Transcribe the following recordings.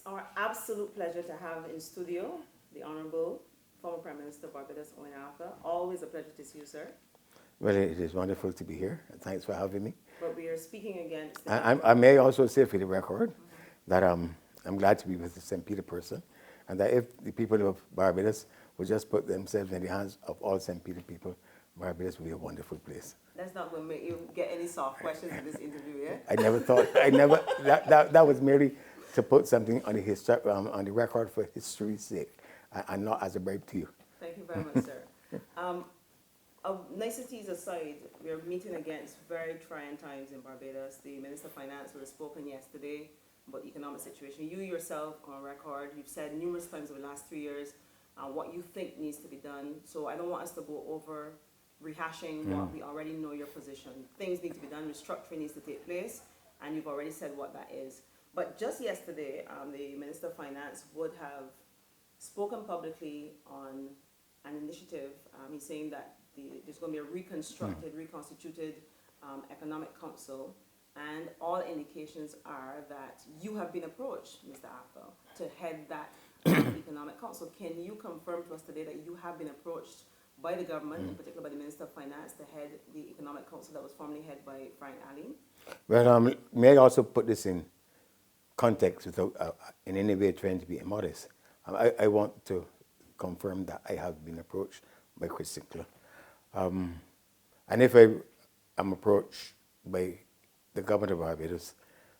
our absolute pleasure to have in studio the Honorable former Prime Minister Barbados Owen Arthur. Always a pleasure to see you, sir. Well, it is wonderful to be here. Thanks for having me. But we are speaking against the I may also say for the record that I'm glad to be with the St. Peter person, and that if the people of Barbados would just put themselves in the hands of all St. Peter people, Barbados would be a wonderful place. That's not going to make you get any soft questions in this interview, yeah? That was merely to put something on on the record for history's sake, and not as a bribe to you. Thank you very much, sir. Niceties aside, we are meeting against very trying times in Barbados. The Minister of Finance was spoken yesterday about the economic situation. You yourself, on record, you've said numerous times over the last 3 years what you think needs to be done. So I don't want us to go over rehashing what we already know your position. Things need to be done, restructuring needs to take place, and you've already said what that is. But just yesterday, the Minister of Finance would have spoken publicly on an initiative. He's saying that there's going to be a reconstituted economic council, and all indications are that you have been approached, Mr. Arthur, to head that economic council. Can you confirm to us today that you have been approached by the government, in particular by the Minister of Finance, to head the economic council that was formerly headed by Frank Ali? Well, may I also put this in context without in any way trying to be immodest? I want to confirm that I have been approached by Chris Sinclair. And if I am approached by the government of Barbados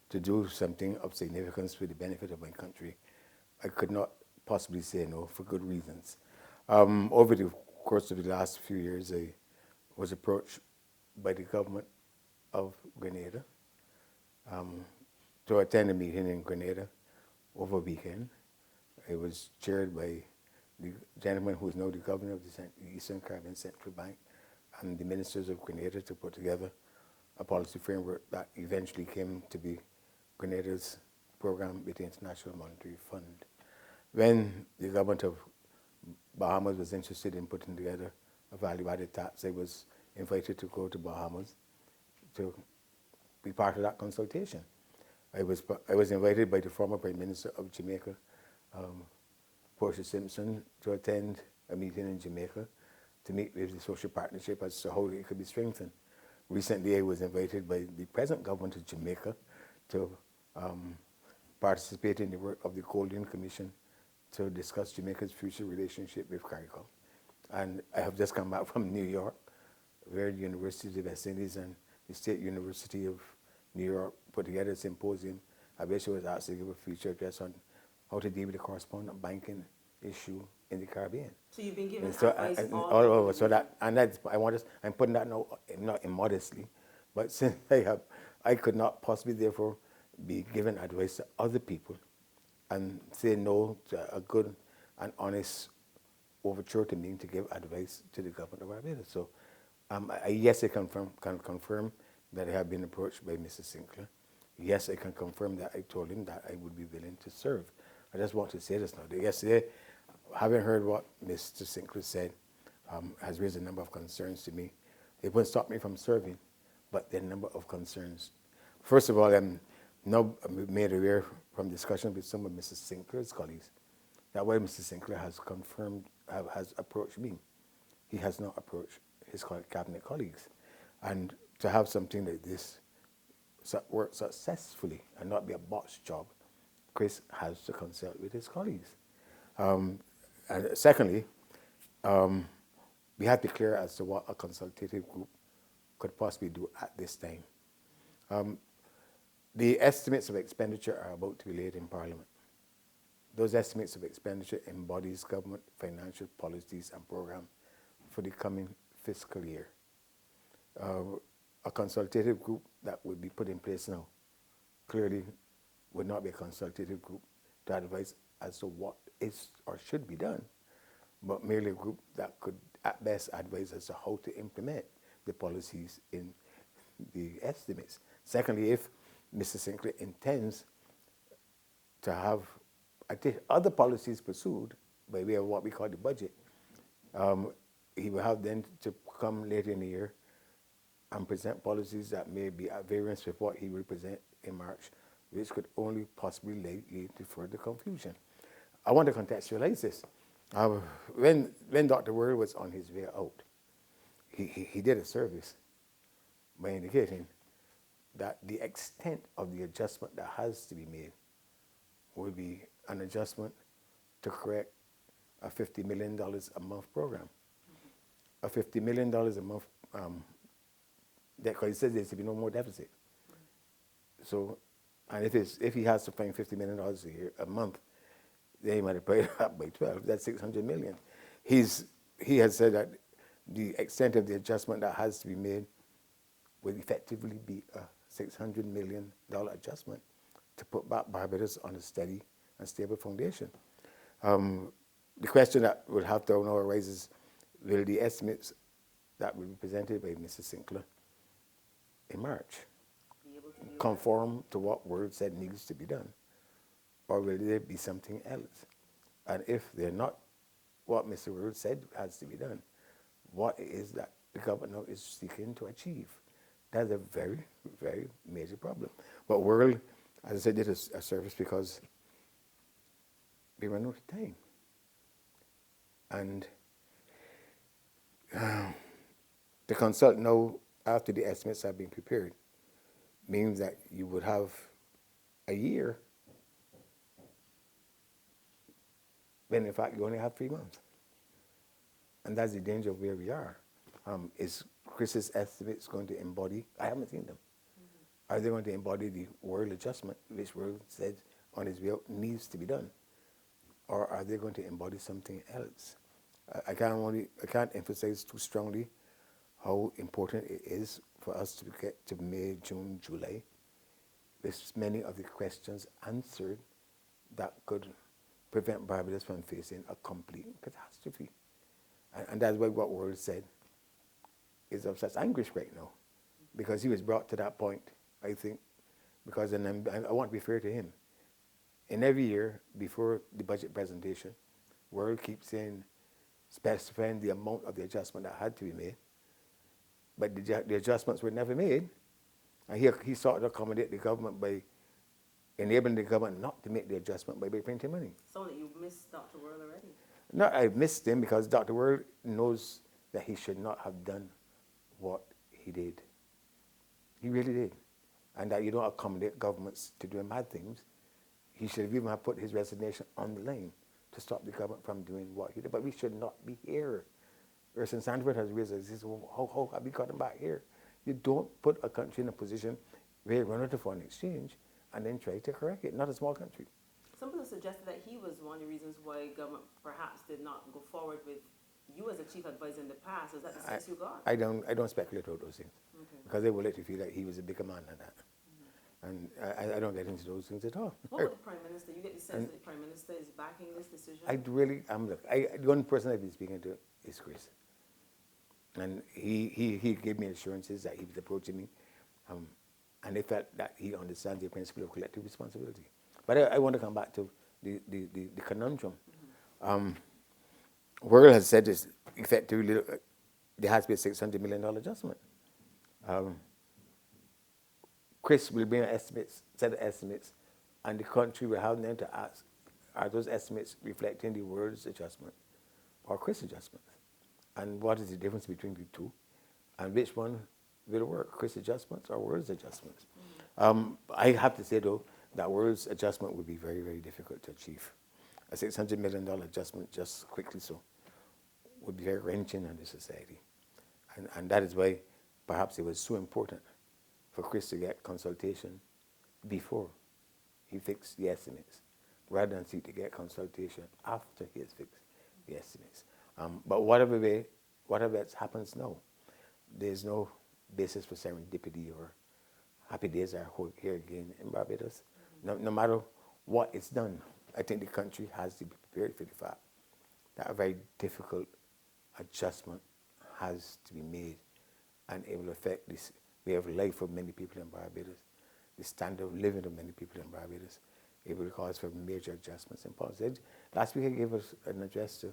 to do something of significance for the benefit of my country, I could not possibly say no for good reasons. Over the course of the last few years, I was approached by the government of Grenada to attend a meeting in Grenada over a weekend. It was chaired by the gentleman who is now the governor of the Eastern Caribbean Central Bank and the ministers of Grenada to put together a policy framework that eventually came to be Grenada's program with the International Monetary Fund. When the government of Bahamas was interested in putting together a value-added tax, I was invited to go to Bahamas to be part of that consultation. I was invited by the former Prime Minister of Jamaica, Portia Simpson, to attend a meeting in Jamaica to meet with the social partnership as to how it could be strengthened. Recently, I was invited by the present government of Jamaica to participate in the work of the Golden Commission to discuss Jamaica's future relationship with CARICOM. And I have just come back from New York, where the University of the West Indies and the State University of New York put together a symposium at which I was asked to give a feature address on how to deal with the correspondent banking issue in the Caribbean. So you've been given advice all over. So that, and that's, I'm putting that now, not immodestly, but since I could not possibly therefore be given advice to other people and say no to a good and honest overture to me to give advice to the government of Barbados. So yes, I can confirm that I have been approached by Mr. Sinclair. Yes, I can confirm that I told him that I would be willing to serve. I just want to say this now. Yesterday, having heard what Mr. Sinclair said, has raised a number of concerns to me. It won't stop me from serving, but there are a number of concerns. First of all, I'm now made aware from discussion with some of Mr. Sinclair's colleagues that while Mr. Sinclair has confirmed, has approached me, he has not approached his cabinet colleagues. And to have something like this work successfully and not be a botched job, Chris has to consult with his colleagues. And secondly, we have to be clear as to what a consultative group could possibly do at this time. The estimates of expenditure are about to be laid in Parliament. Those estimates of expenditure embodies government financial policies and programs for the coming fiscal year. A consultative group that would be put in place now clearly would not be a consultative group to advise as to what is or should be done, but merely a group that could at best advise as to how to implement the policies in the estimates. Secondly, if Mr. Sinclair intends to have other policies pursued by way of what we call the budget, he will have then to come later in the year and present policies that may be at variance with what he will present in March which could only possibly lead to further confusion. I want to contextualize this. When Dr. World was on his way out, he did a service by indicating that the extent of the adjustment that has to be made would be an adjustment to correct a $50 million a month program. A $50 million a month, because he says there should be no more deficit. So, and if he has to find $50 million a month, then he multiply it up by 12. That's $600 million. He has said that the extent of the adjustment that has to be made would effectively be a $600 million adjustment to put back Barbados on a steady and stable foundation. The question that will have to now arise is, will the estimates that will be presented by Mr. Sinclair in March conform to what World said needs to be done? Or will there be something else? And if they're not what Mr. World said has to be done, what is that the government is seeking to achieve? That's a very, very major problem. But World, as I said, did a service because we ran out of time. And to consult now after the estimates have been prepared means that you would have a year when in fact you only have 3 months. And that's the danger of where we are. Is Chris's estimates going to embody, I haven't seen them, are they going to embody the World adjustment, which World said on his way out needs to be done? Or are they going to embody something else? I can't emphasize too strongly how important it is for us to get to May, June, July with many of the questions answered that could prevent Barbados from facing a complete catastrophe. And that's why what World said is of such anguish right now, because he was brought to that point, I think, because, and I want to be fair to him, in every year before the budget presentation, World keeps saying, specifying the amount of the adjustment that had to be made, but the adjustments were never made, and he sought to accommodate the government by enabling the government not to make the adjustment by printing money. So that you missed Dr. World already? No, I missed him because Dr. World knows that he should not have done what he did. He really did. And that you don't accommodate governments to do mad things. He should have even have put his resignation on the line to stop the government from doing what he did. But we should not be here. Urson Sandford has raised this, how have we gotten back here? You don't put a country in a position where you run out of foreign exchange and then try to correct it. Not a small country. Some people suggested that he was one of the reasons why government perhaps did not go forward with you as a chief advisor in the past. Is that the sense you got? I don't speculate about those things, because they will let you feel that he was a bigger man than that. And I don't get into those things at all. What about the Prime Minister? You get the sense that the Prime Minister is backing this decision? The one person I've been speaking to is Chris. And he gave me assurances that he was approaching me, and they felt that he understands the principle of collective responsibility. But I want to come back to the conundrum. World has said this effectively, there has to be a $600 million adjustment. Chris will bring set of estimates, and the country will have them to ask, are those estimates reflecting the World's adjustment or Chris' adjustment? And what is the difference between the two? And which one will work, Chris' adjustments or World's adjustments? I have to say, though, that World's adjustment would be very, very difficult to achieve. A $600 million adjustment, just quickly so, would be very wrenching on the society. And that is why perhaps it was so important for Chris to get consultation before he fixed the estimates, rather than seek to get consultation after he has fixed the estimates. But whatever happens now, there's no basis for serendipity or happy days are here again in Barbados. No matter what is done, I think the country has to be prepared for the fact that a very difficult adjustment has to be made, and it will affect this way of life of many people in Barbados, the standard of living of many people in Barbados. It will cause for major adjustments in policy. Last week I gave us an address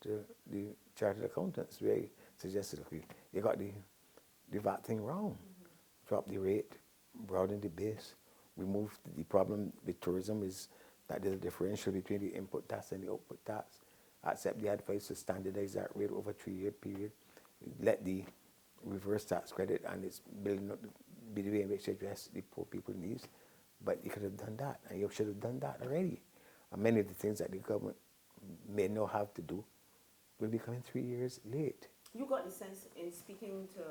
to the Chartered Accountants where I suggested, okay, you got the VAT thing wrong. Drop the rate, broaden the base, remove the problem with tourism is that there's a differential between the input tax and the output tax. Accept the advice to standardize that rate over a 3-year period. Let the reverse tax credit and its building up be the way in which they address the poor people's needs. But you could have done that, and you should have done that already. And many of the things that the government may not have to do will be coming 3 years late. You got the sense in speaking to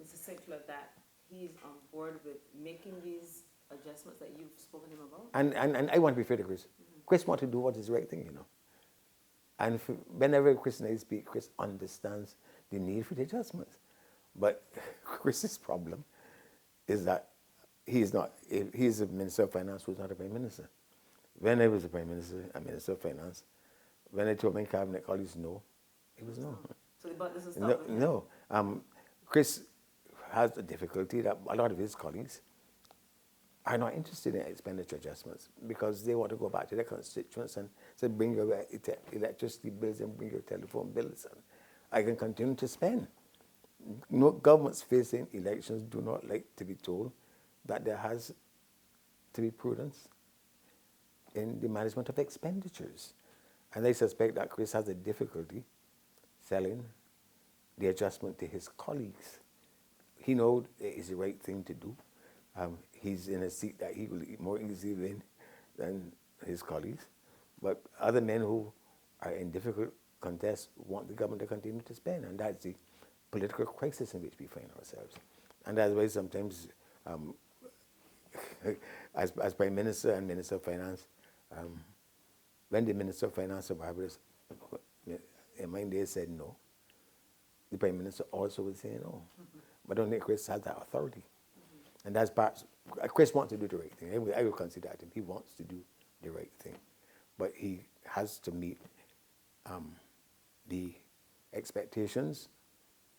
Mr. Sinclair that he's on board with making these adjustments that you've spoken to him about? And I want to be fair to Chris. Chris wants to do what is the right thing, you know. And whenever Chris and I speak, Chris understands the need for the adjustments. But Chris's problem is that he's a Minister of Finance who's not a Prime Minister. When I was a Prime Minister and Minister of Finance, when I told my cabinet colleagues no, it was no. So the buck doesn't stop with him? No. Chris has a difficulty that a lot of his colleagues are not interested in expenditure adjustments because they want to go back to their constituents and say, bring your electricity bills and bring your telephone bills, and I can continue to spend. No governments facing elections do not like to be told that there has to be prudence in the management of expenditures. And I suspect that Chris has a difficulty selling the adjustment to his colleagues. He knows it is the right thing to do. He's in a seat that he will more easily win than his colleagues. But other men who are in difficult contests want the government to continue to spend, and that's the political crisis in which we find ourselves. And that's why sometimes, as Prime Minister and Minister of Finance, when the Minister of Finance of Barbados, in my day, said no, the Prime Minister also would say no. But I don't think Chris has that authority. And that's part, Chris wants to do the right thing. I will consider that him. He wants to do the right thing. But he has to meet the expectations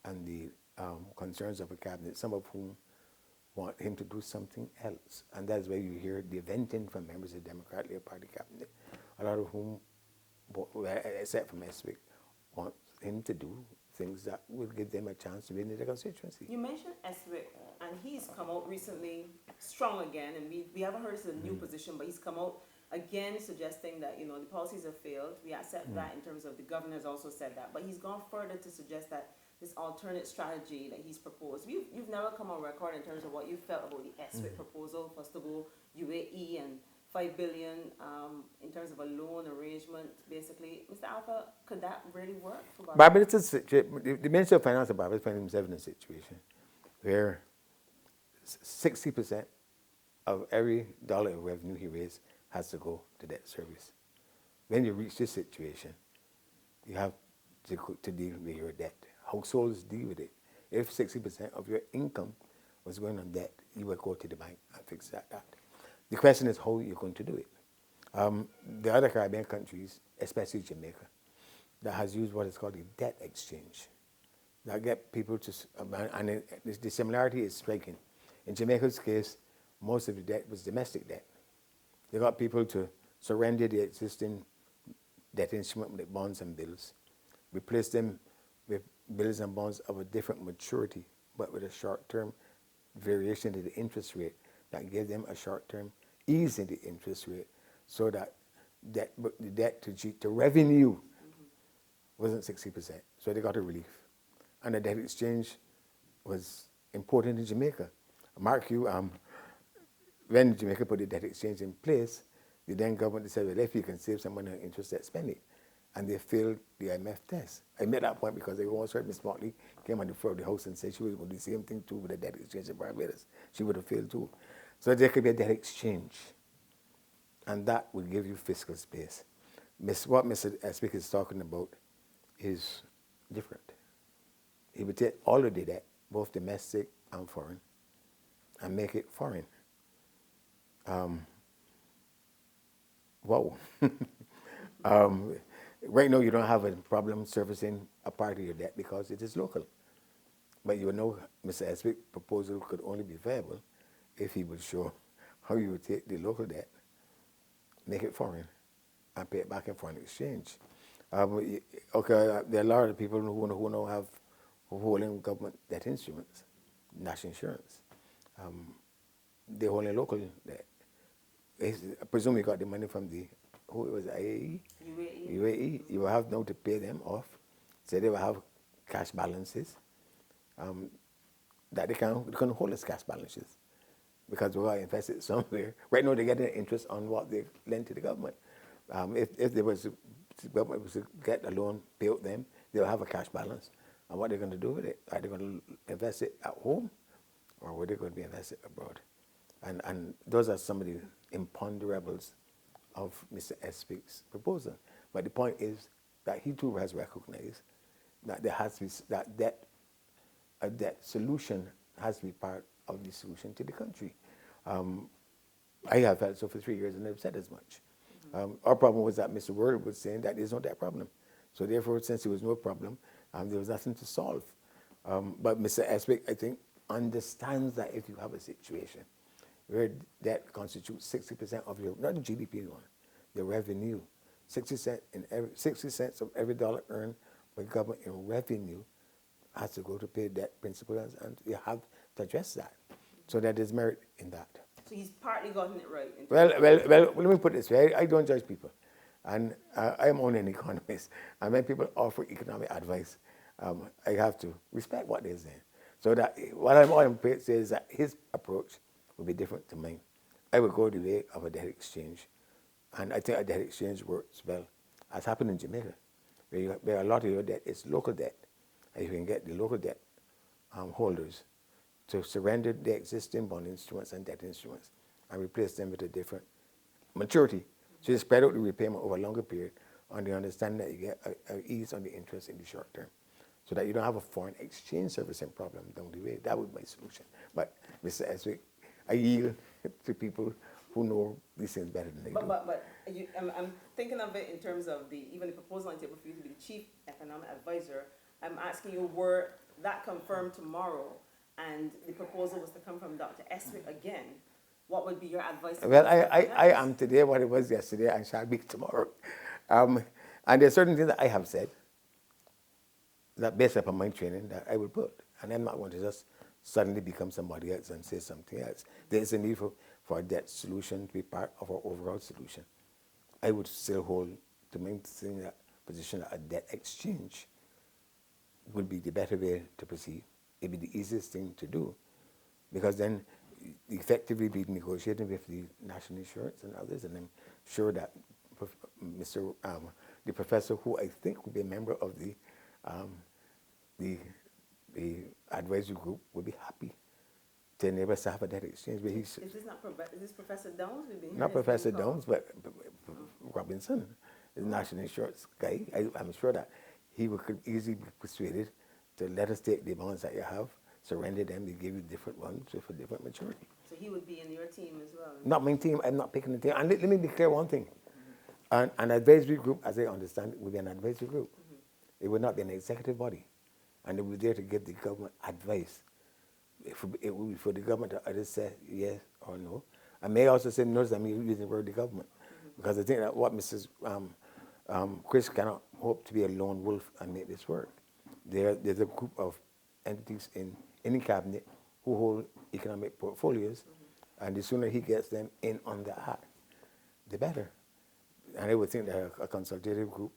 and the concerns of a cabinet, some of whom want him to do something else. And that's why you hear the venting from members of the Democratic Labour Party cabinet, a lot of whom, except from Eswick, want him to do things that will give them a chance to win in the constituency. You mentioned Eswick, and he's come out recently strong again, and we haven't heard his new position, but he's come out again suggesting that, the policies have failed. We accept that in terms of the governor has also said that, but he's gone further to suggest that this alternate strategy that he's proposed, you've never come on record in terms of what you felt about the Eswick proposal, first of all, UAE and $5 billion in terms of a loan arrangement, basically. Mr. Arthur, could that really work for Barbados? The Minister of Finance of Barbados finds himself in a situation where 60% of every dollar of revenue he raises has to go to debt service. When you reach this situation, you have to deal with your debt. Households deal with it. If 60% of your income was going on debt, you would go to the bank and fix that. The question is how you're going to do it. The other Caribbean countries, especially Jamaica, that has used what is called a debt exchange. That get people to, and the similarity is striking. In Jamaica's case, most of the debt was domestic debt. They got people to surrender the existing debt instrument with bonds and bills, replace them with bills and bonds of a different maturity, but with a short-term variation to the interest rate that gave them a short-term ease in the interest rate, so that the debt to revenue wasn't 60%. So they got a relief. And the debt exchange was important in Jamaica. Mark you, when Jamaica put the debt exchange in place, the then government decided, well, if you can save some money on interest, let's spend it. And they failed the IMF test. I made that point because they once heard Ms. Motley came on the floor of the House and said she was going to do the same thing too with the debt exchange in Barbados. She would have failed too. So there could be a debt exchange. And that would give you fiscal space. What Mr. Speaker is talking about is different. He would take all of the debt, both domestic and foreign, and make it foreign. Wow. Right now, you don't have a problem servicing a part of your debt because it is local. But you know Mr. Eswick's proposal could only be viable if he would show how you would take the local debt, make it foreign, and pay it back in foreign exchange. There are a lot of people who now have holding government debt instruments, national insurance. They hold a local debt. I presume he got the money from the, who was it, IAE? UAE. UAE. You will have now to pay them off. So they will have cash balances that they can hold as cash balances because we are invested somewhere. Right now, they get an interest on what they lend to the government. If they was the government was to get a loan, pay out them, they'll have a cash balance. And what they're going to do with it? Are they going to invest it at home, or were they going to be invested abroad? And those are some of the imponderables of Mr. Espig's proposal. But the point is that he too has recognized that there has to be a debt solution has to be part of the solution to the country. I have felt so for 3 years and never said as much. Our problem was that Mr. Word was saying that there's no debt problem. So therefore, since there was no problem, there was nothing to solve. But Mr. Espig, I think, understands that if you have a situation where debt constitutes 60% of your, not the GDP one, the revenue, 60 cents of every dollar earned by government in revenue has to go to pay debt principal, and you have to address that. So that there's merit in that. So he's partly gotten it right. Well, let me put it this way. I don't judge people. And I am only an economist. And when people offer economic advice, I have to respect what they're saying. So that what I'm saying is that his approach will be different to mine. I would go the way of a debt exchange. And I think a debt exchange works well, as happened in Jamaica, where a lot of your debt is local debt. And you can get the local debt holders to surrender the existing bond instruments and debt instruments and replace them with a different maturity. So you spread out the repayment over a longer period on the understanding that you get an ease on the interest in the short term, so that you don't have a foreign exchange servicing problem down the way. That would be my solution. But Mr. Eswick, I yield to people who know these things better than they do. But I'm thinking of it in terms of even the proposal on the table for you to be the chief economic advisor. I'm asking you, were that confirmed tomorrow and the proposal was to come from Dr. Eswick again, what would be your advice? Well, I am today what it was yesterday and shall be tomorrow. And there are certain things that I have said that based upon my training that I will put. And I'm not going to just suddenly become somebody else and say something else. There is a need for a debt solution to be part of our overall solution. I would still hold to maintain that position that a debt exchange would be the better way to proceed. It would be the easiest thing to do, because then effectively be negotiating with the national insurance and others, and I'm sure that the professor, who I think will be a member of the advisory group, would be happy to enable us to have a debt exchange. Where is this Professor Downs? Not Professor Downs, but Robinson, the national insurance guy. I'm sure that he could easily be persuaded to let us take the bonds that you have, surrender them, they give you different ones with a different maturity. So he would be in your team as well? Not my team, I'm not picking the team. And let me be clear one thing. An advisory group, as I understand it, would be an advisory group. It would not be an executive body. And it would be there to give the government advice. It would be for the government to either say yes or no. I may also say, notice I'm using the word the government, because I think that what Mrs. Chris cannot hope to be a lone wolf and make this work. There's a group of entities in any cabinet who hold economic portfolios, and the sooner he gets them in on the act, the better. And I would think that a consultative group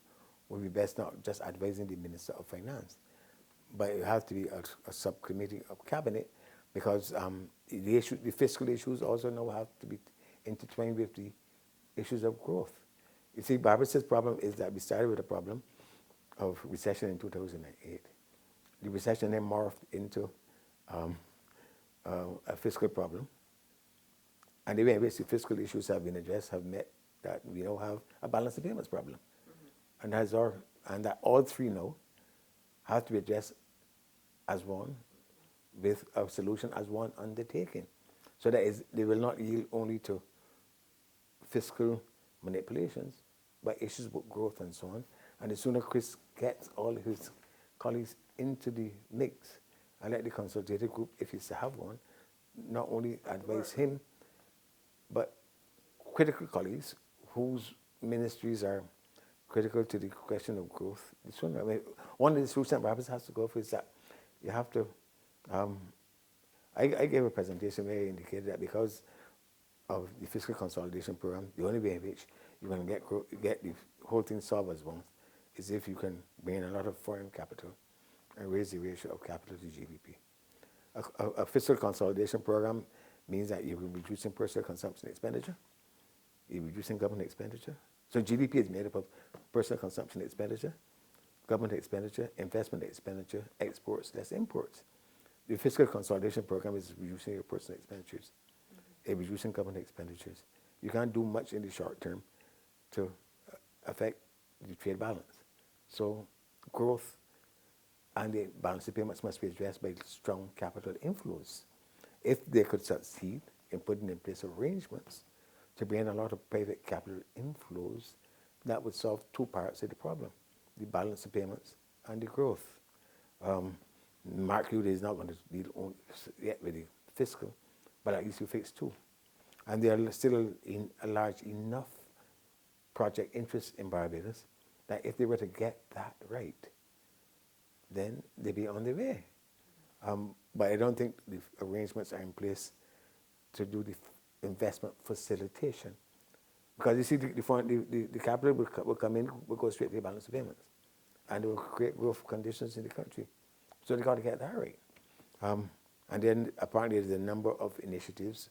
would be best not just advising the Minister of Finance, but it has to be a subcommittee of cabinet, because the fiscal issues also now have to be intertwined with the issues of growth. You see, Barbados' problem is that we started with a problem of recession in 2008. The recession then morphed into a fiscal problem. And the way in which the fiscal issues have been addressed have meant that we now have a balance of payments problem. And that all three now have to be addressed as one, with a solution as one undertaking. So that they will not yield only to fiscal manipulations, but issues with growth and so on. And the sooner Chris gets all his colleagues into the mix, and let the consultative group, if he's to have one, not only advise him, but critical colleagues whose ministries are critical to the question of growth. The sooner, one of the solutions that Barbados has to go for is that you have to, I gave a presentation where I indicated that because of the fiscal consolidation program, the only way in which you're going to get the whole thing solved as once is if you can bring in a lot of foreign capital and raise the ratio of capital to GDP. A fiscal consolidation program means that you're reducing personal consumption expenditure, you're reducing government expenditure. So GDP is made up of personal consumption expenditure, government expenditure, investment expenditure, exports, less imports. The fiscal consolidation program is reducing your personal expenditures, reducing government expenditures. You can't do much in the short term to affect the trade balance. So growth and the balance of payments must be addressed by strong capital inflows. If they could succeed in putting in place arrangements to bring in a lot of private capital inflows, that would solve two parts of the problem, the balance of payments and the growth. Mark Rutte is not going to deal yet with the fiscal, but at least you fix two. And there are still a large enough project interest in Barbados that if they were to get that right, then they'd be on their way. But I don't think the arrangements are in place to do the investment facilitation. Because you see, the capital will come in, will go straight to the balance of payments. And it will create growth conditions in the country. So they got to get that right. And then apparently there's a number of initiatives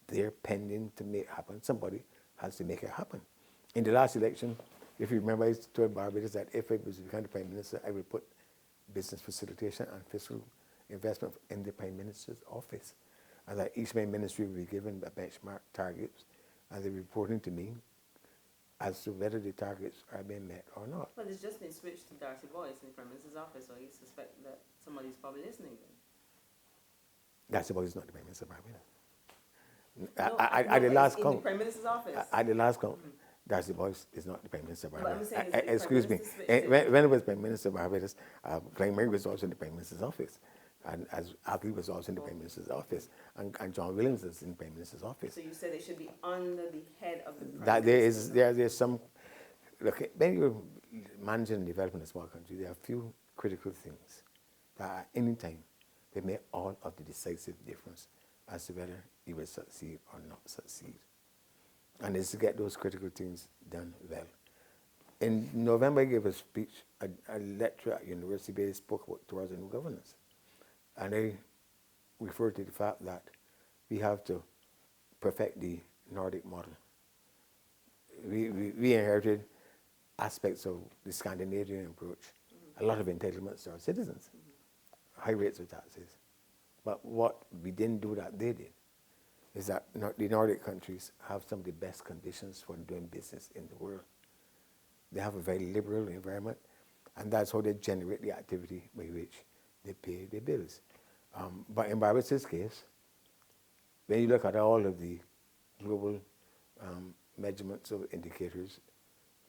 there pending to make happen. Somebody has to make it happen. In the last election, if you remember, I told Barbados that if I was become the Prime Minister, I would put business facilitation and fiscal investment in the Prime Minister's office. And that each main ministry will be given a benchmark targets, and they're reporting to me as to whether the targets are being met or not. Well, it's just been switched to Darcy Boyce in the Prime Minister's office, so you suspect that somebody's probably listening then. Darcy Boyce is not the Prime Minister of Barbados. At the last count, in the Prime Minister's office. At the last count, Darcy Boyce is not the Prime Minister of Barbados. But I'm saying Excuse me. When it was Prime Minister of Barbados, Kaymar was also in the Prime Minister's office. And as Arthur was also in the Prime Minister's office, and John Williams is in the Prime Minister's office. So you said it should be under the head of the Prime that Minister. There's some, look, when you're managing and developing a small country, there are a few critical things that at any time they make all of the decisive difference as to whether you will succeed or not succeed. And it's to get those critical things done well. In November, I gave a speech, a lecture at university where I spoke about towards a new governance. And I referred to the fact that we have to perfect the Nordic model. We inherited aspects of the Scandinavian approach, a lot of entitlements to our citizens, high rates of taxes. But what we didn't do that they did is that the Nordic countries have some of the best conditions for doing business in the world. They have a very liberal environment, and that's how they generate the activity by which they pay their bills. But in Barbados' case, when you look at all of the global measurements of indicators,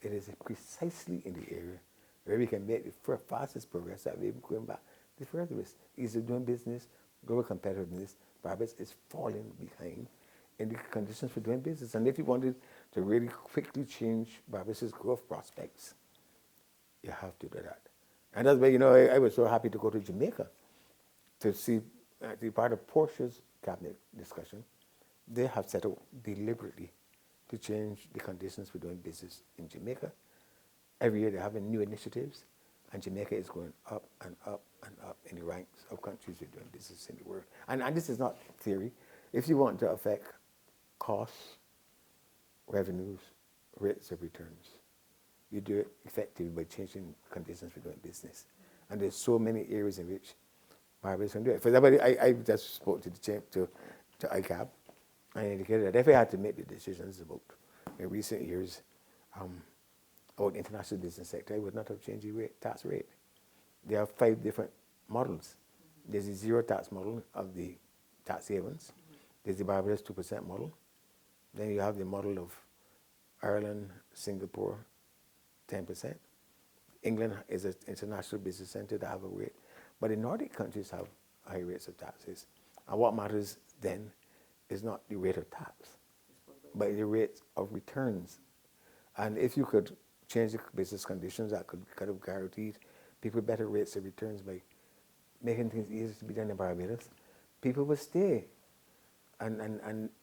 it is precisely in the area where we can make the fastest progress that we're going back the furthest. Ease of doing business, global competitiveness, Barbados is falling behind in the conditions for doing business. And if you wanted to really quickly change Barbados' growth prospects, you have to do that. And that's why, I was so happy to go to Jamaica to see, the part of Portia's cabinet discussion. They have set out deliberately to change the conditions for doing business in Jamaica. Every year they're having new initiatives, and Jamaica is going up and up and up in the ranks of countries who are doing business in the world. And this is not theory. If you want to affect costs, revenues, rates of returns, you do it effectively by changing conditions for doing business. And there's so many areas in which Barbados can do it. For example, I just spoke to to ICAB, and indicated that if I had to make the decisions about in recent years about the international business sector, I would not have changed the tax rate. There are 5 different models. There's the zero tax model of the tax havens. There's the Barbados 2% model. Then you have the model of Ireland, Singapore, 10%. England is an international business center that have a rate. But the Nordic countries have high rates of taxes. And what matters then is not the rate of tax, but the rate of returns. And if you could change the business conditions that could kind of guarantee people better rates of returns by making things easier to be done in Barbados, people would stay.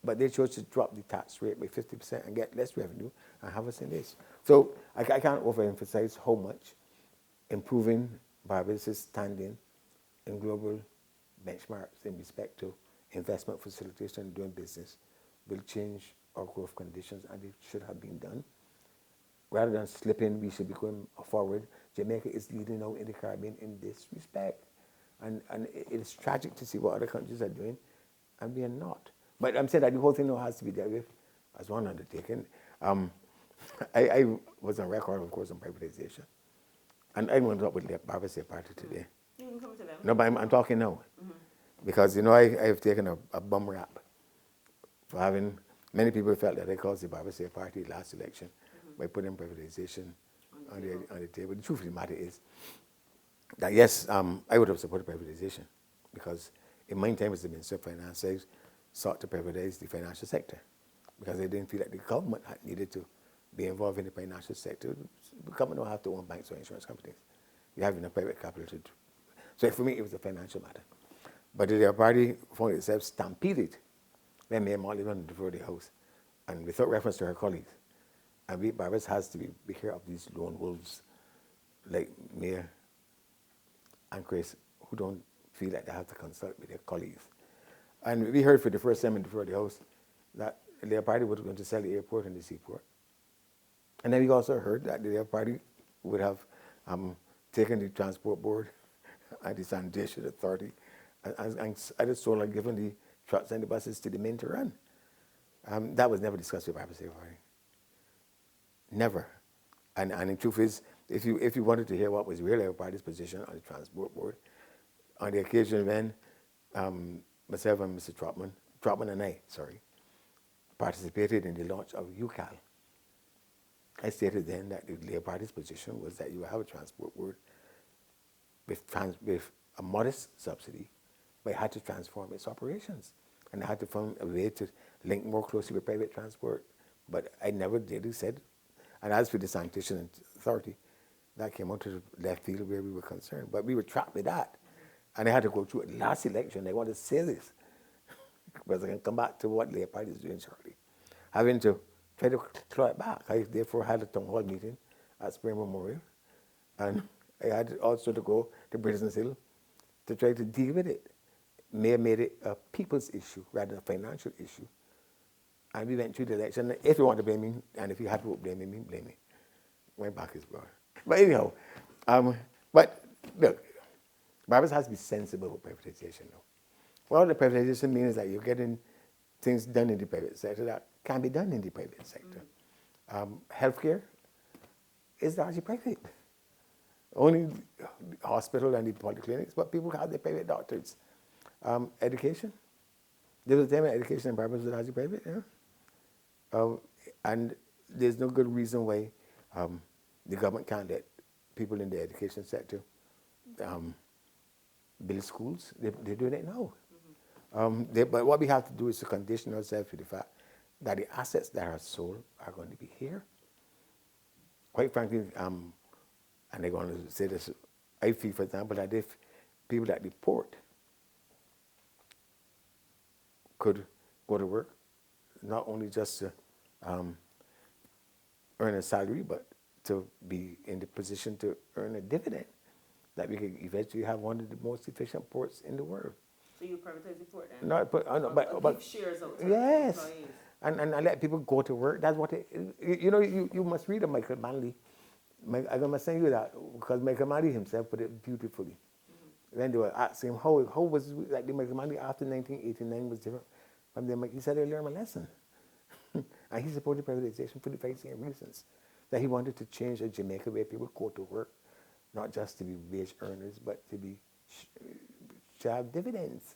But they chose to drop the tax rate by 50% and get less revenue and have us in this. So I can't overemphasize how much improving Barbados' standing in global benchmarks in respect to investment facilitation and doing business will change our growth conditions, and it should have been done. Rather than slipping, we should be going forward. Jamaica is leading out in the Caribbean in this respect. And it's tragic to see what other countries are doing, and we are not. But I'm saying that the whole thing now has to be dealt with as one undertaking. I was on record, of course, on privatization. And I went up with the Barbados Party today. You can come to them. No, but I'm talking now. Because, you know, I have taken a bum rap for having, many people felt that I caused the Barbados Party last election by putting privatization on the table. The truth of the matter is that, yes, I would have supported privatization because in my time as the Minister of Finance, I sought to privatize the financial sector because I didn't feel that the government had needed to be involved in the financial sector. The government don't have to own banks or insurance companies. You have enough private capital to do. So for me, it was a financial matter. But the Labour Party found itself stampeded when Mayor Motley went to the House, and without reference to her colleagues. And Barbados has to be care of these lone wolves like Mayor and Chris, who don't feel like they have to consult with their colleagues. And we heard for the first time before the House that the Labour Party was going to sell the airport and the seaport. And then we also heard that the Labour Party would have taken the Transport Board and the Sanitation Authority and I just told like given the trucks and the buses to the men to run. That was never discussed with Barbados Party. Never. And the truth is, if you wanted to hear what was really Labour Party's position on the Transport Board, on the occasion when myself and Mr. Trotman and I, participated in the launch of UCAL, I stated then that the Labour Party's position was that you would have a Transport Board with a modest subsidy, but it had to transform its operations. And it had to find a way to link more closely with private transport. But I never really said, and as for the Sanitation Authority, that came out to the left field where we were concerned. But we were trapped with that. And I had to go through it last election. I want to say this, because I can come back to what Labour Party is doing shortly. Having to try to claw it back. I therefore had a town hall meeting at Spring Memorial. And I had also to go to Britain's Hill to try to deal with it. Mayor made it a people's issue rather than a financial issue. And we went through the election. If you want to blame me, and if you have to blame me, blame me. My back is broad. But anyhow, but look, Barbados has to be sensible with privatization now. Well, the privatization means that you're getting things done in the private sector that can be done in the private sector. Healthcare is largely private. Only the hospital and the polyclinics, but people have their private doctors. Education. There was a time when education in Barbados was largely private, yeah? And there's no good reason why the government can't let people in the education sector build schools. They're doing it now. But what we have to do is to condition ourselves to the fact that the assets that are sold are going to be here. Quite frankly, and they're going to say this, I feel, for example, that if people at the port could go to work, not only just to earn a salary, but to be in the position to earn a dividend, that we could eventually have one of the most efficient ports in the world. So you privatize the port then? No, but give shares out to yes, employees. and let people go to work. That's what you know. You must read of Michael Manley. I'm gonna send you that because Michael Manley himself put it beautifully. When they were asking him how was like the Michael Manley after 1989 was different from them, he said I learned my lesson, and he supported privatization for the very same reasons, that he wanted to change a Jamaica where people go to work, not just to be wage earners, but to be to have dividends,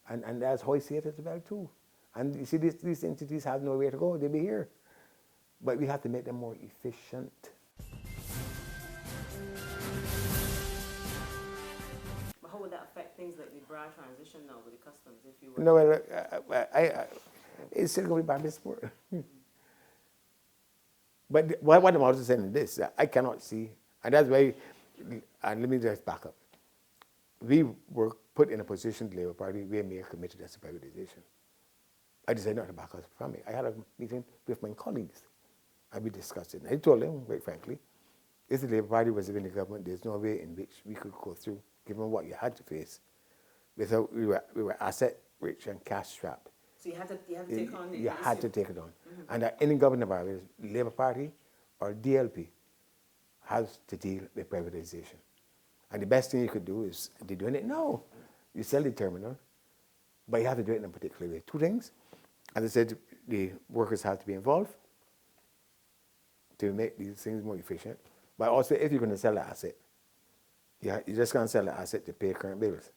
and that's how I see it as well too. And you see, these entities have nowhere to go; they'll be here, but we have to make them more efficient. But how would that affect things like the broad transition now with the customs if you were? No, it's still going to be Barbados sport. But what I'm also saying is this: I cannot see, and that's why. And let me just back up. We were put in a position, the Labour Party, where we are committed as to privatization. I decided not to back out from it. I had a meeting with my colleagues, and we discussed it. And I told them, quite frankly, if the Labour Party was in the government, there's no way in which we could go through, given what you had to face, without we were asset rich and cash strapped. So you had to take on the You had to issue. take it on. And that any government of Barbados, Labour Party or DLP, has to deal with privatization. And the best thing you could do is, they're doing it now. You sell the terminal, but you have to do it in a particular way. Two things. As I said, the workers have to be involved to make these things more efficient. But also, if you're going to sell an asset, you just can't sell an asset to pay current bills.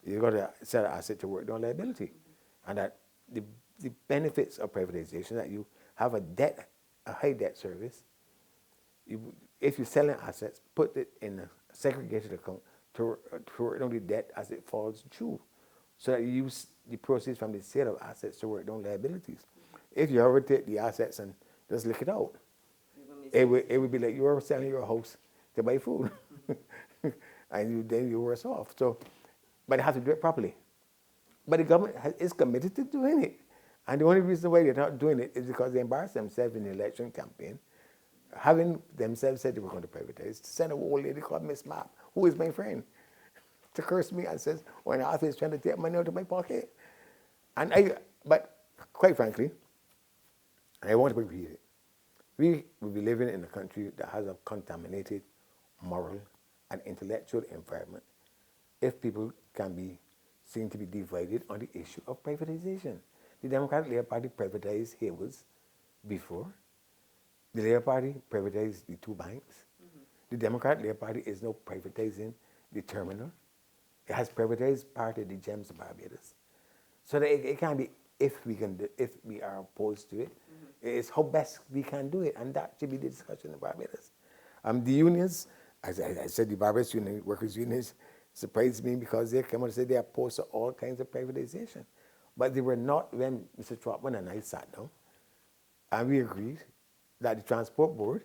You've got to sell an asset to work down liability. And that the benefits of privatization, that you have a high debt service. If you're selling assets, put it in a segregated account to work down the debt as it falls due, so that you use the proceeds from the sale of assets to work down liabilities. If you ever take the assets and just lick it out, it would be like you were selling your house to buy food, and then you're worse off. So, but you have to do it properly. But the government is committed to doing it. And the only reason why they're not doing it is because they embarrassed themselves in the election campaign, having themselves said they were going to privatize, to send a old lady called Miss Map, who is my friend, to curse me and says, Owen Arthur is trying to take money out of my pocket. But quite frankly, I want to repeat it. We will be living in a country that has a contaminated moral and intellectual environment if people can be seen to be divided on the issue of privatization. The Democratic Labour Party privatized Haywards before. The Labour Party privatized the two banks. The Democratic Labour Party is now privatizing the terminal. It has privatized part of the gems of Barbados. So that it can't be if we are opposed to it. It's how best we can do it, and that should be the discussion in Barbados. The unions, as I said, the Barbados Union, workers' unions, surprised me because they came out and said they are opposed to all kinds of privatization. But they were not when Mr. Trotman and I sat down, and we agreed that the Transport Board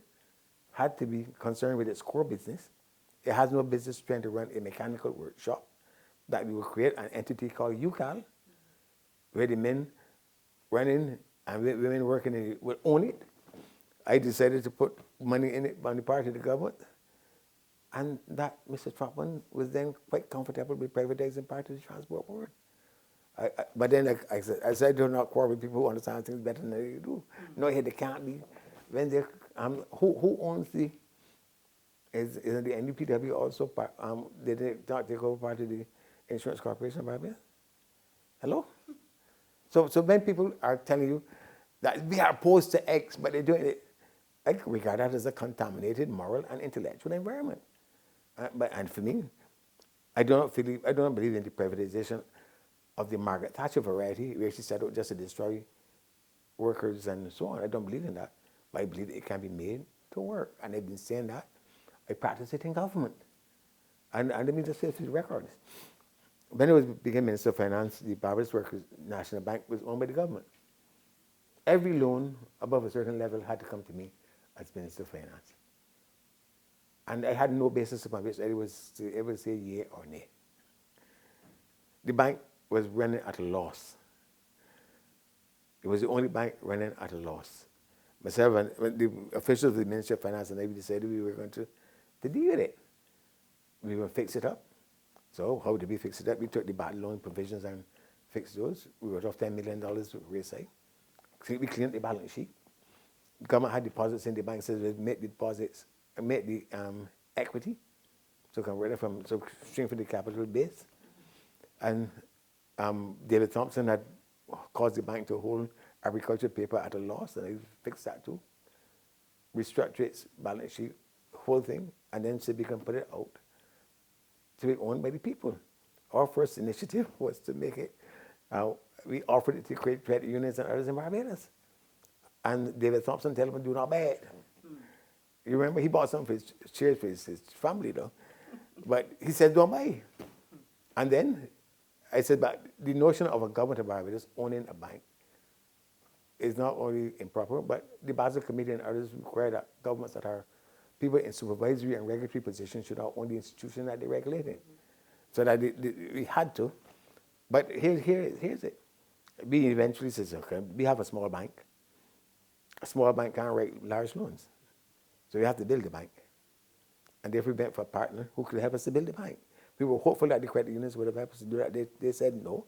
had to be concerned with its core business. It has no business trying to run a mechanical workshop, that we will create an entity called UCAL, where the men running and women working in it will own it. I decided to put money in it on the part of the government, and that Mr. Trotman was then quite comfortable with privatizing part of the Transport Board. But then, like I said, I do not quarrel with people who understand things better than they do. No, they can't be. When they, who owns the? Is the NUPW also part? Did they not take over part of the Insurance Corporation of Barbados? Hello. So when people are telling you that we are opposed to X, but they're doing it, I regard that as a contaminated moral and intellectual environment. And for me, I don't believe in the privatization of the Margaret Thatcher variety, where she set out just to destroy workers and so on. I don't believe in that. But I believe it can be made to work. And I've been saying that. I practice it in government. And let me just say to the records. When I became Minister of Finance, the Barbados Workers National Bank was owned by the government. Every loan above a certain level had to come to me as Minister of Finance. And I had no basis upon which I was to ever say yea or nay. The bank was running at a loss. It was the only bank running at a loss. Myself and the officials of the Ministry of Finance and I decided we were going to deal with it. We were going to fix it up. So how did we fix it up? We took the bad loan provisions and fixed those. We wrote off $10 million to raise. We cleaned the balance sheet. The government had deposits in the bank, says we made the deposits, made the equity, so strengthen the capital base. And David Thompson had caused the bank to hold agricultural paper at a loss, and I fixed that too. Restructure its balance sheet, whole thing, and then said we can put it out to be owned by the people. Our first initiative was to make it, we offered it to create credit unions and others in Barbados. And David Thompson told him, do not buy it. You remember, he bought some for his shares for his family though. But he said, don't buy. And then I said, but the notion of a government of Barbados owning a bank is not only improper, but the Basel Committee and others require that governments that are people in supervisory and regulatory positions should not own the institution that they regulate in. So that we had to. But here's it. We eventually says, okay, we have a small bank. A small bank can't write large loans. So we have to build the bank. And therefore we went for a partner who could help us to build the bank. We were hopeful that the credit unions would have helped us to do that. They said no.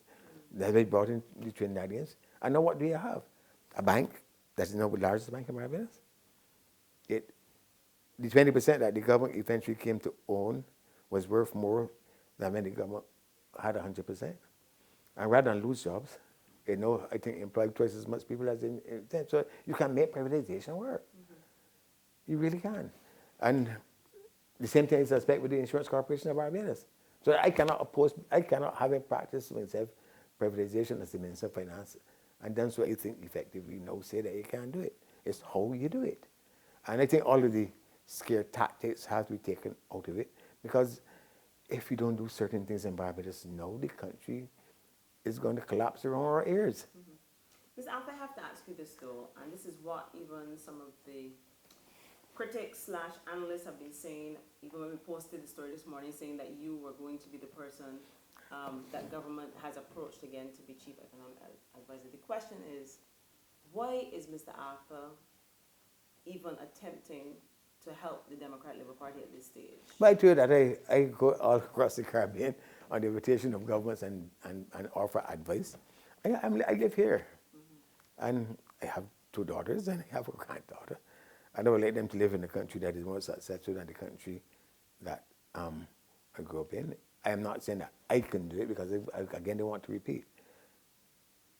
Then they brought in the Trinidadians. And now what do you have? A bank that's now the largest bank in Barbados. The 20% that the government eventually came to own was worth more than when the government had 100%. And rather than lose jobs, I think employ twice as much people as in so you can make privatization work. You really can. And the same thing is suspect with the Insurance Corporation of Barbados. So I cannot have in practice myself privatization as the Minister of Finance. And that's what I think effectively now say that you can't do it. It's how you do it. And I think all of the scare tactics have to be taken out of it, because if you don't do certain things in Barbados now, the country is going to collapse around our ears. Ms. Arthur, I have to ask you this though, and this is what even some of the critics / analysts have been saying, even when we posted the story this morning, saying that you were going to be the person that government has approached again to be chief economic advisor. The question is, why is Mr. Arthur even attempting to help the Democratic Labour Party at this stage? But I tell you that I go all across the Caribbean on the invitation of governments and offer advice. I live here. And I have 2 daughters and I have a granddaughter. I don't let them to live in a country that is more successful than the country that I grew up in. I am not saying that I can do it, because again, they want to repeat.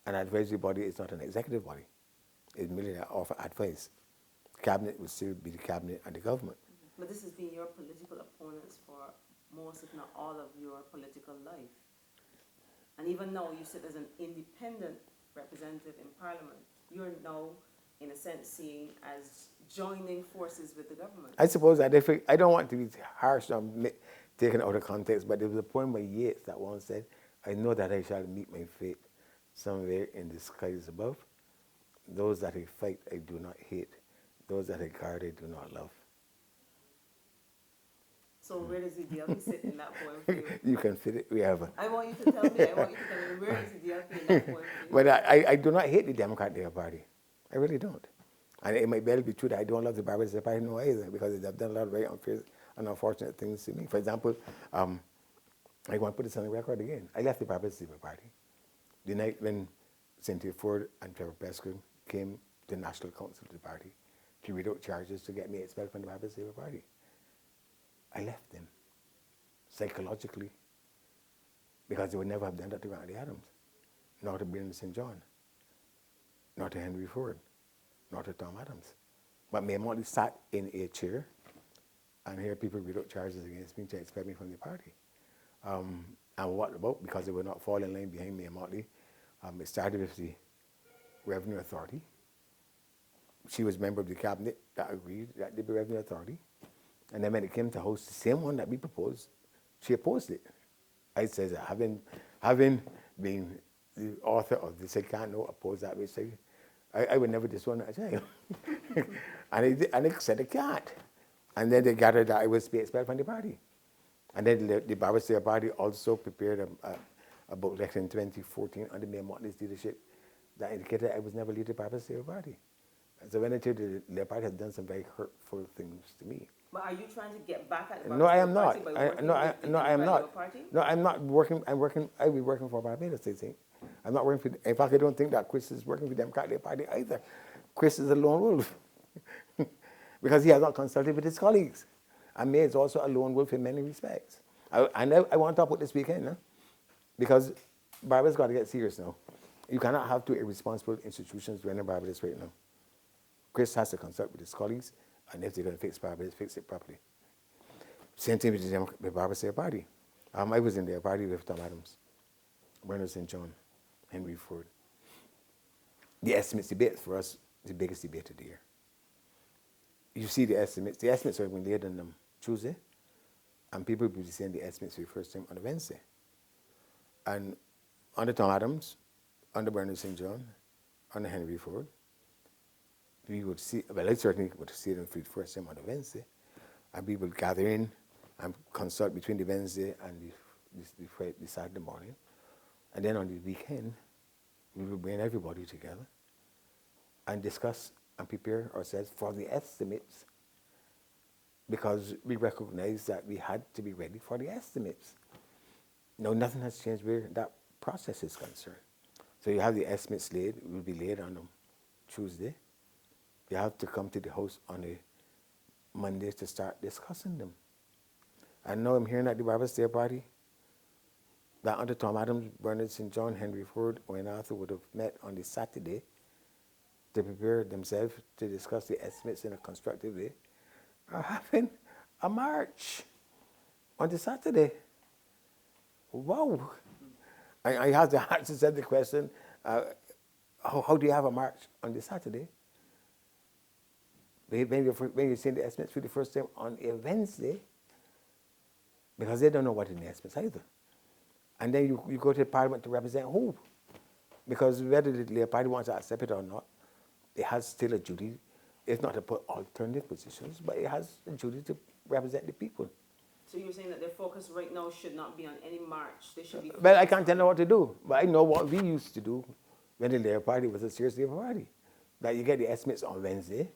An advisory body is not an executive body. It's merely that offer advice. Cabinet will still be the cabinet and the government. But this has been your political opponents for most, if not all, of your political life. And even now, you sit as an independent representative in Parliament. You're now, in a sense, seen as joining forces with the government. I suppose that I don't want to be harsh on taken out of context, but there was a poem by Yeats that once said, I know that I shall meet my fate somewhere in the skies above. Those that I fight, I do not hate. Those that I guard, I do not love. So where does the DLP sit in that poem for you? You can fit it wherever. I want you to tell me, where is the DLP in that poem for you? But I do not hate the Democratic Labour Party. I really don't. And it might well be true that I don't love the Barbados Labour Party no either, because they've done a lot of very unfair and unfortunate things to me. For example, I want to put this on the record again. I left the Barbados Labour Party the night when Cynthia Ford and Trevor Prescott came to the National Council of the party to read out charges to get me expelled from the Barbados Labour Party. I left them psychologically, because they would never have done that to Grantley Adams, nor to Bernard St. John, nor to Henry Ford, nor to Tom Adams. But Mayor Motley sat in a chair and hear people read out charges against me to expel me from the party. And what about? Because they would not fall in line behind Mayor Motley. It started with the Revenue Authority. She was a member of the cabinet that agreed that they be Revenue Authority. And then when it came to host the same one that we proposed, she opposed it. I said that having been the author of this, I can't no oppose that, which I would never disown that child. and they said they can't. And then they gathered that I was expelled from the party. And then the Barbados Labour Party also prepared a booklet in 2014 under Mayor Motley's leadership that indicated I was never leader of the Barbados Labour Party. And so when I tell you the Labour Party has done some very hurtful things to me. But are you trying to get back at the No, I am Barbados not. Labour Party No, by I am working with the not. Labour Party? No, I'm not working. I'll be working for Barbados, I think. I'm not working for, in fact, I don't think that Chris is working for the Democratic Labour Party either. Chris is a lone wolf because he has not consulted with his colleagues. And May is also a lone wolf in many respects. I want to put this weekend, because Barbados got to get serious now. You cannot have 2 irresponsible institutions running Barbados right now. Chris has to consult with his colleagues, and if they're going to fix Barbados, fix it properly. Same thing with the Barbados Labour Party. I was in their party with Tom Adams, Bernard St. John, Henry Ford. The estimates debate for us, the biggest debate of the year. You see the estimates. The estimates are being laid on Tuesday, and people will be seeing the estimates for the first time on a Wednesday. And under Tom Adams, under Bernard St. John, under Henry Ford, we would see, well, I certainly would see them for the first time on a Wednesday, and we would gather in and consult between the Wednesday and the Saturday morning. And then on the weekend, we will bring everybody together and discuss and prepare ourselves for the estimates, because we recognize that we had to be ready for the estimates. No, nothing has changed where that process is concerned. So you have the estimates laid, it will be laid on Tuesday. You have to come to the House on a Monday to start discussing them. And now I'm hearing at the Barbados Day Party that under Tom Adams, Bernard St. John, Henry Ford, Owen Arthur would have met on the Saturday to prepare themselves to discuss the estimates in a constructive way, are having a march on the Saturday. Wow. I have to answer the question, how do you have a march on the Saturday? When you're seeing the estimates for the first time on a Wednesday, because they don't know what in the estimates either. And then you go to the Parliament to represent who? Because whether the Labour Party wants to accept it or not, it has still a duty, if not to put alternative positions, but it has a duty to represent the people. So you're saying that their focus right now should not be on any march. They should be. Well, I can't tell them what to do, but I know what we used to do when the Labour Party was a serious Labour Party. That you get the estimates on Wednesday.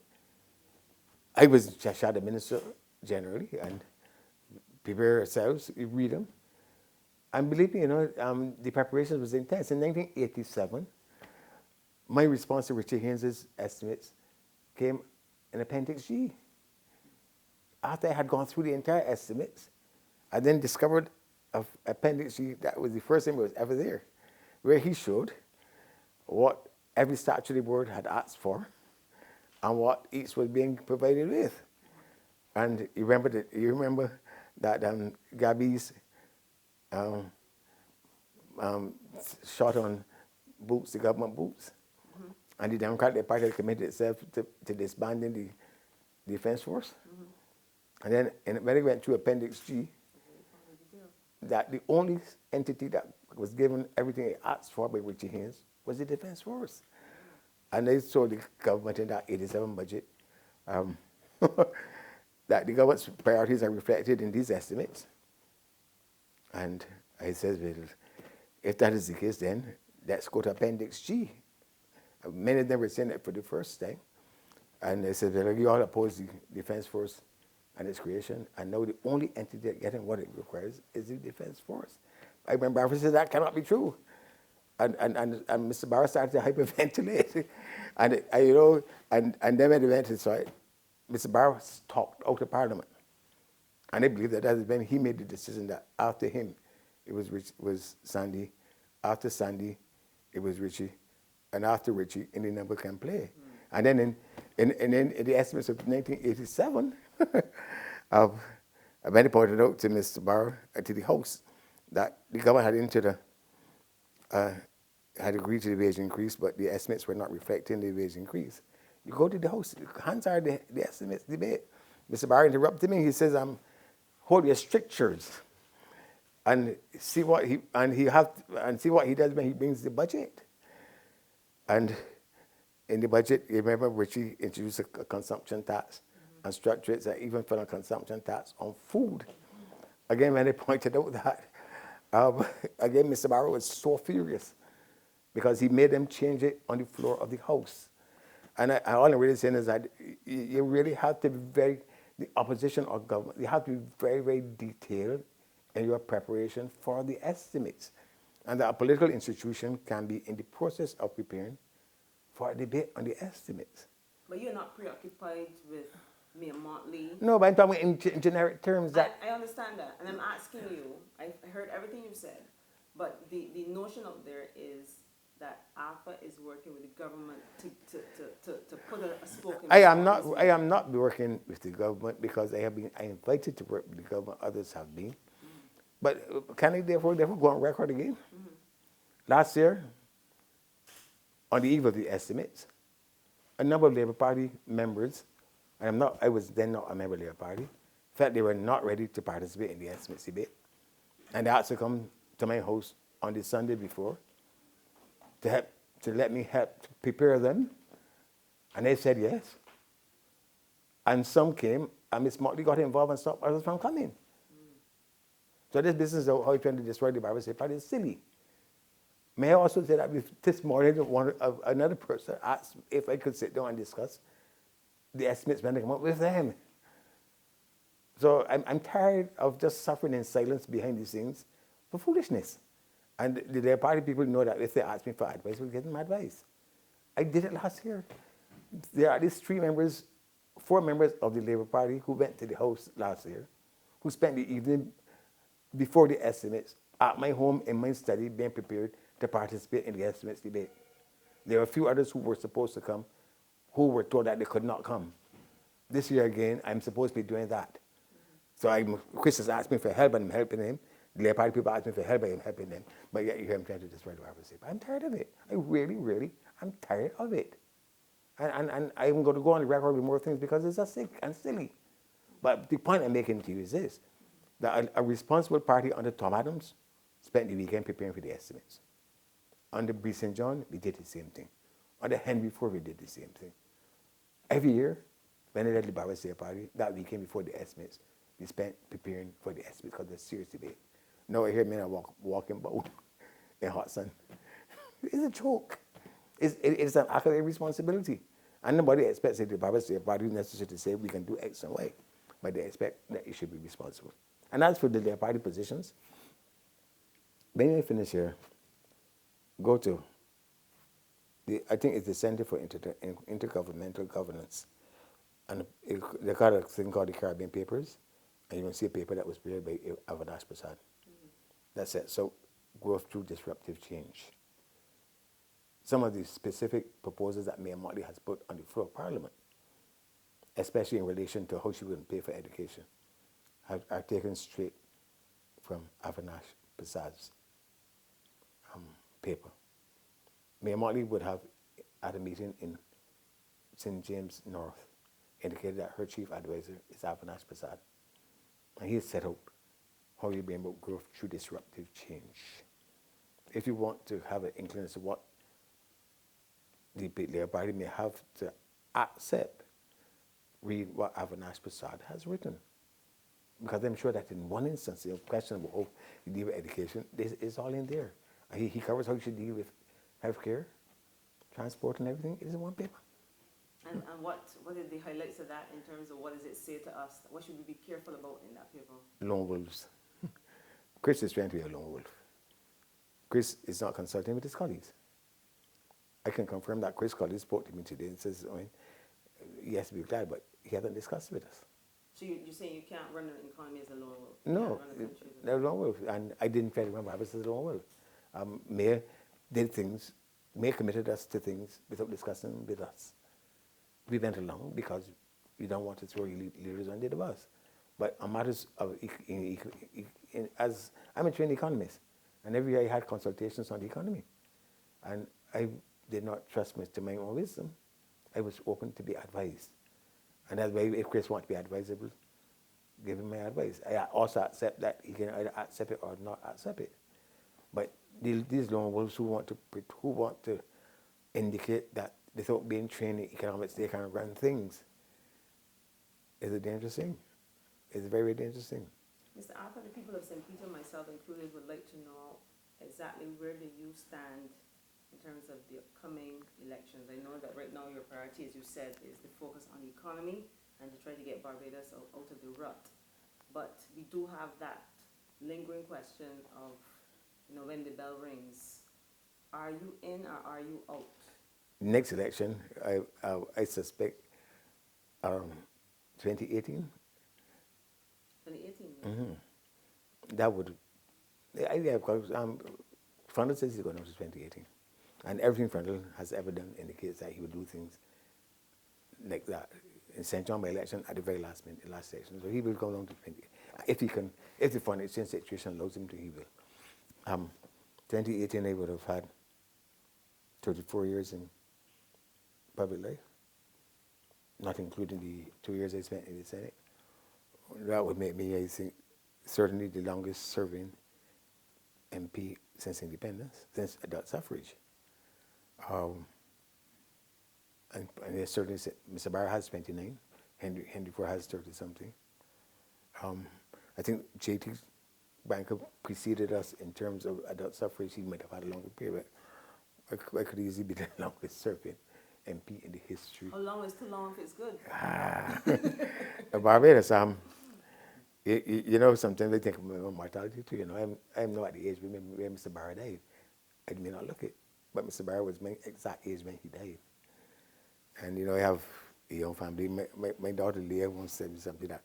I was shadow minister generally, and prepare ourselves, we read them. And believe me, the preparations was intense. In 1987, my response to Richard Haynes' estimates came in Appendix G. After I had gone through the entire estimates, I then discovered Appendix G, that was the first time it was ever there, where he showed what every statutory board had asked for and what each was being provided with. And you remember that Gabby's shot on boots, the government boots, and the Democratic Party committed itself to disbanding the Defense Force. And then when it went through Appendix G, that the only entity that was given everything it asked for by Richie Haynes was the Defense Force. And they saw the government in that 87 budget that the government's priorities are reflected in these estimates. And I said, well, if that is the case, then let's go to Appendix G. Many of them were saying it for the first time. And they said, well, you all oppose the Defense Force and its creation, and now the only entity getting what it requires is the Defense Force. I remember Barbados said that cannot be true. And Mr. Barrow started to hyperventilate. And then when they went inside, Mr. Barrow talked out of Parliament. And I believe that is when he made the decision that after him, it was Sandy, after Sandy, it was Richie, and after Richie, any number can play. And then in the estimates of 1987, when he pointed out to Mr. Barrow, to the House, that the government had agreed to the wage increase, but the estimates were not reflecting the wage increase. You go to the House, hands are the estimates debate. Mr. Barrow interrupted me. He says, hold your strictures and see what he does when he brings the budget. And in the budget, you remember Richie introduced a consumption tax and structured it, even for a consumption tax on food. Again, when they pointed out that, again, Mr. Barrow was so furious because he made them change it on the floor of the House. And all I'm really saying is that you really have to be the opposition or government, you have to be very, very detailed in your preparation for the estimates. And that a political institution can be in the process of preparing for a debate on the estimates. But you're not preoccupied with mere monthly. No, but I'm talking in generic terms. That I understand that, and I'm asking you, I heard everything you said, but the notion out there is that ARPA is working with the government to put a spoken. I am not working with the government because I invited to work with the government, others have been. But can I therefore go on record again? Last year, on the eve of the estimates, a number of Labour Party members, and I was then not a member of the Labour Party, felt they were not ready to participate in the estimates debate. And they asked to come to my house on the Sunday before to let me help to prepare them. And they said yes. And some came, and Ms. Motley got involved and stopped others from coming. So this business of how you're trying to destroy the Barbados Party is silly. May I also say that this morning, another person asked if I could sit down and discuss the estimates when they come up with them. So I'm tired of just suffering in silence behind the scenes for foolishness. And the Labour Party people know that if they ask me for advice, we'll give them advice. I did it last year. There are at least 4 members of the Labour Party who went to the House last year, who spent the evening before the estimates at my home in my study being prepared to participate in the estimates debate. There were a few others who were supposed to come who were told that they could not come. This year again, I'm supposed to be doing that. So Chris has asked me for help and I'm helping him. The Labour Party people asked me for help and I'm helping them. But yet you hear him trying to destroy the RPC. I'm tired of it. I really, really, I'm tired of it. And I'm going to go on the record with more things because it's just sick and silly. But the point I'm making to you is this, that a responsible party under Tom Adams spent the weekend preparing for the estimates. Under B. St. John, we did the same thing. Under Henry Ford, we did the same thing. Every year, when I led the Barbados Party, that weekend before the estimates, we spent preparing for the estimates because there's serious debate. Now I hear men walking about in hot sun. It's a joke. It's an academic responsibility. And nobody expects the Barbados Party necessarily to say we can do X and Y, but they expect that it should be responsible. And as for the Labour Party positions, when I finish here, go to I think it's the Center for Intergovernmental Governance. And they got a thing called the Caribbean Papers, and you can see a paper that was prepared by Avinash Prasad. That's it. So, growth through disruptive change. Some of the specific proposals that Mayor Motley has put on the floor of Parliament, especially in relation to how she will pay for education, are taken straight from Avinash Prasad's paper. Mayor Motley would have, at a meeting in St. James North, indicated that her chief advisor is Avinash Prasad. And he has set out how you bring about growth through disruptive change. If you want to have an inkling as to what the Labour Party may have to accept, read what Avinash Prasad has written. Because I'm sure that in one instance, the question about how you deal with education, this is all in there. And he covers how you should deal with healthcare, transport and everything. It is in one paper. And what are the highlights of that in terms of what does it say to us? What should we be careful about in that paper? Lone wolves. Chris is trying to be a lone wolf. Chris is not consulting with his colleagues. I can confirm that Chris' colleague spoke to me today and says, I mean, he has to be glad, but he hasn't discussed with us. So you're saying you can't run an economy as a lone wolf? No, they're a lone wolf. And I didn't try to run Barbados as a lone wolf. Mayor did things, Mayor committed us to things without discussing with us. We went along because we don't want to throw leaders under the bus. But on matters of, as I'm a trained economist, and every year I had consultations on the economy. And I did not trust to my own wisdom. I was open to be advised. And that's why if Chris wants to be advisable, give him my advice. I also accept that he can either accept it or not accept it. But these lone wolves who want to indicate that without being trained in economics, they can run things, is a dangerous thing. It's a very dangerous thing. Mr. Arthur, the people of St. Peter, myself included, would like to know exactly where do you stand in terms of the upcoming elections. I know that right now your priority, as you said, is to focus on the economy and to try to get Barbados out of the rut. But we do have that lingering question of, when the bell rings, are you in or are you out? Next election, I suspect 2018. 2018? Mm-hmm. That would, because Frontal says he's going to 2018. And everything Frontal has ever done indicates that he will do things like that. In St. John by election at the very last minute, last section. So he will go down to 20. If the foreign exchange situation allows him to, he will. 2018, I would have had 34 years in public life, not including the 2 years I spent in the Senate. That would make me, I think, certainly the longest serving MP since independence, since adult suffrage. And certainly, Mr. Barr has 29, Henry Ford has 30-something. I think JT Branca preceded us in terms of adult suffrage. He might have had a longer period. I could easily be the longest serving MP in the history. How long is too long if it's good? Barbados, you know, sometimes I think of my own mortality too. You know, I'm not at the age when Mr. Barr died. I may not look it, but Mr. Barr was my exact age when he died. And you know, I have a young family. My daughter Leah once said something that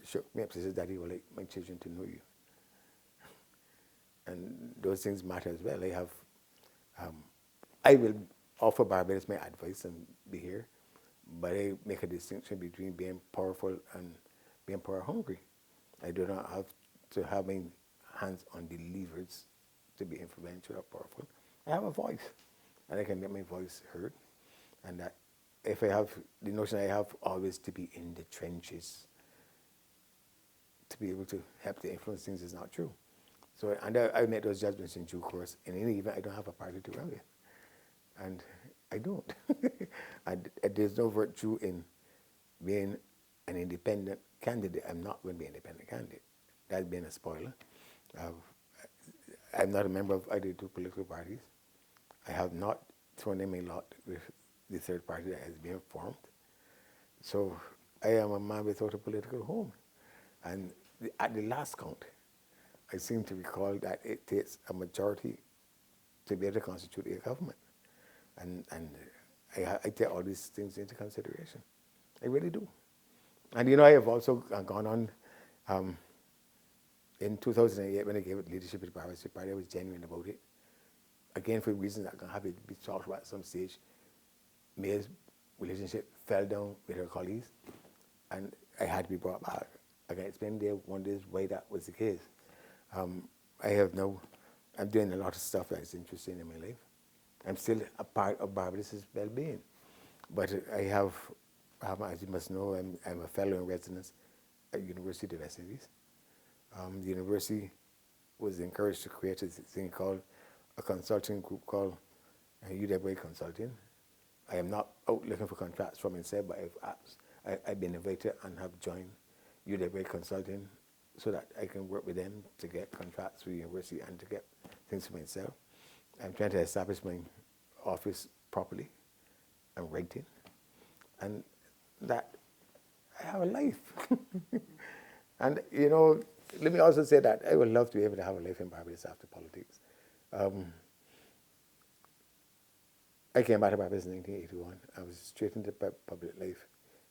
shook me up. She said, "Daddy, would like my children to know you." And those things matter as well. I will offer Barbados my advice and be here, but I make a distinction between being powerful and being power hungry. I do not have to have my hands on the levers to be influential or powerful. I have a voice, and I can make my voice heard. And that if I have the notion I have always to be in the trenches to be able to help to influence things is not true. So, and I make those judgments in due course. In any event, I don't have a party to run with. And I don't. And there's no virtue in being an independent candidate. I'm not going to be an independent candidate. That's being a spoiler. I'm not a member of either two political parties. I have not thrown in my lot with the third party that has been formed. So I am a man without a political home. And at the last count, I seem to recall that it takes a majority to be able to constitute a government. And I take all these things into consideration. I really do. And you know, I have also gone on, in 2008 when I gave it leadership at the Privatization Party, I was genuine about it. Again, for reasons that can have it be talked about at some stage, May's relationship fell down with her colleagues, and I had to be brought back. I can explain there one day why that was the case. I have now, I'm doing a lot of stuff that is interesting in my life. I'm still a part of Barbados' well-being. But I have, as you must know, I'm a fellow in residence at University of the West Indies. The university was encouraged to create a thing called a consulting group called UW Consulting. I am not out looking for contracts from inside, but I've been invited and have joined UW Consulting so that I can work with them to get contracts with the university and to get things for myself. I'm trying to establish my office properly and writing, and that I have a life. And you know, let me also say that I would love to be able to have a life in Barbados after politics. I came back to Barbados in 1981. I was straight into public life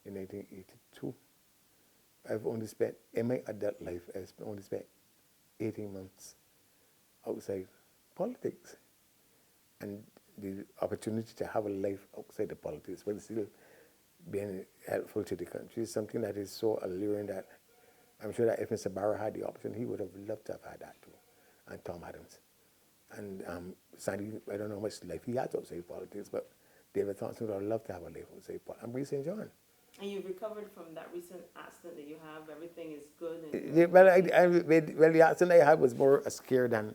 in 1982. I've only spent, in my adult life, I've only spent 18 months outside politics. And the opportunity to have a life outside the politics, but still being helpful to the country, is something that is so alluring that I'm sure that if Mr. Barrow had the option, he would have loved to have had that too. And Tom Adams. And Sandy, I don't know how much life he had outside politics, but David Thompson would have loved to have a life outside politics. And Bree St. John. And you've recovered from that recent accident that you have? Everything is good? And Yeah, well, the accident I had was more a scare than...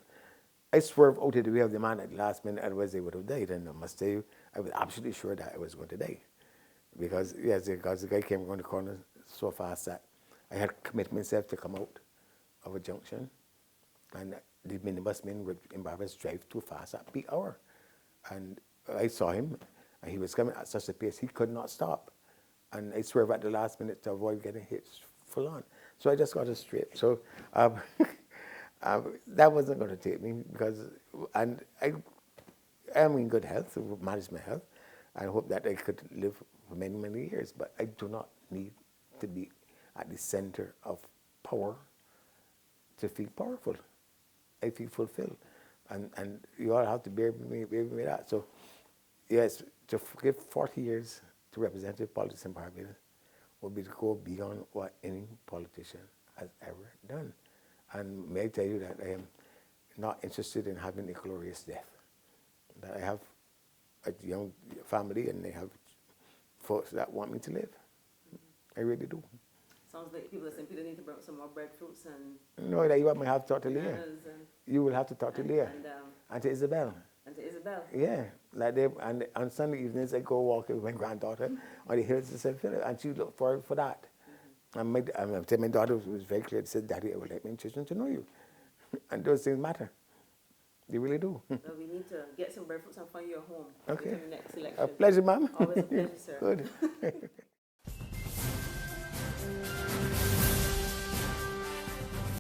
I swerved out of the way of the man at the last minute, otherwise they would have died. And I must tell you, I was absolutely sure that I was going to die. Because the guy came around the corner so fast that I had committed myself to come out of a junction. And the minibusmen in Barbados drive too fast at peak hour. And I saw him, and he was coming at such a pace he could not stop. And I swerved at the last minute to avoid getting hit full on. So I just got it straight. So that wasn't going to take me because, and I am in good health, to manage my health. I hope that I could live for many, many years, but I do not need to be at the center of power to feel powerful. I feel fulfilled. And you all have to bear with me that. So, yes, to give 40 years to representative politics in Barbados would be to go beyond what any politician has ever done. And may I tell you that I am not interested in having a glorious death. That I have a young family and I have folks that want me to live. I really do. Sounds like people are saying people need to bring some more breadfruits and... No, that you might have to talk to Leah. You will have to talk to Leah. And to Isabel. And to Isabel. Yeah. Like they, and on Sunday evenings, I go walk with my granddaughter on the hills of St. Philip, and she look forward for that. And my daughter was very clear. She said, Daddy, I would like my children to know you. And those things matter. They really do. So we need to get some breadfruits and find you a home. Okay. For the next election. A pleasure, ma'am. Always a pleasure, sir. Good.